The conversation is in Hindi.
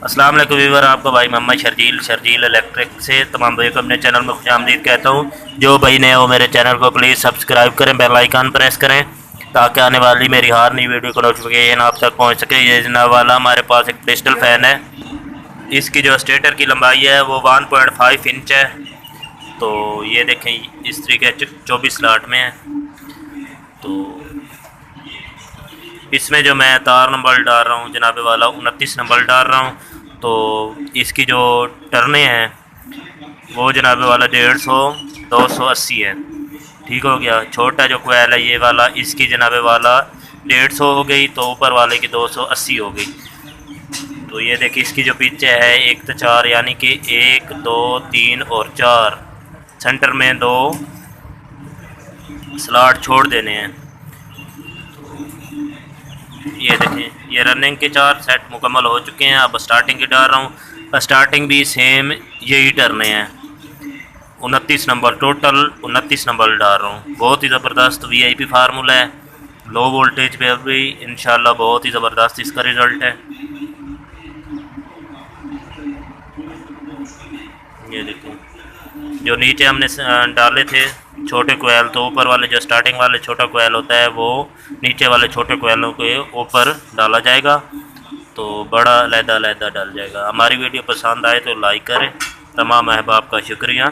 अस्सलाम वालेकुम व्यूअर, आपका भाई मोहम्मद शर्जील इलेक्ट्रिक से तमाम भाइयों को अपने चैनल में खुशामदीद कहता हूँ। जो भाई नए हो मेरे चैनल को प्लीज़ सब्सक्राइब करें, बेल आइकन प्रेस करें ताकि आने वाली मेरी हर नई वीडियो का नोटिफिकेशन आप तक पहुँच सके। ये जनाब वाला हमारे पास एक डिजिटल फ़ैन है। इसकी जो स्टेटर की लंबाई है वो 1.5 इंच है। तो ये देखें, इस तरीके 24 स्लॉट में है। तो इसमें जो मैं तार नंबर डाल रहा हूँ जनाबे वाला 29 नंबर डाल रहा हूँ। तो इसकी जो टर्नें हैं वो जनाबे वाला 150 280 है। ठीक हो गया। छोटा जो कोयल है ये वाला, इसकी जनाबे वाला 150 हो गई, तो ऊपर वाले की 280 हो गई। तो ये देखिए, इसकी जो पिच है 1 तो 4, यानी कि 1 2 3 और 4 सेंटर में 2 स्लॉट छोड़ देने हैं। ये देखें, ये रनिंग के 4 सेट मुकम्मल हो चुके हैं। अब स्टार्टिंग की डाल रहा हूँ। स्टार्टिंग भी सेम यही टर्ने हैं। 29 नंबर, टोटल 29 नंबर डाल रहा हूँ। बहुत ही ज़बरदस्त वीआईपी फार्मूला है। लो वोल्टेज पे भी इंशाल्लाह बहुत ही ज़बरदस्त इसका रिज़ल्ट है। ये देखो, जो नीचे हमने डाले थे छोटे कोयल, तो ऊपर वाले जो स्टार्टिंग वाले छोटा कोयल होता है वो नीचे वाले छोटे कोयलों के ऊपर डाला जाएगा, तो बड़ा अलहदा अलहदा डाल जाएगा। हमारी वीडियो पसंद आए तो लाइक करें। तमाम अहबाब का शुक्रिया।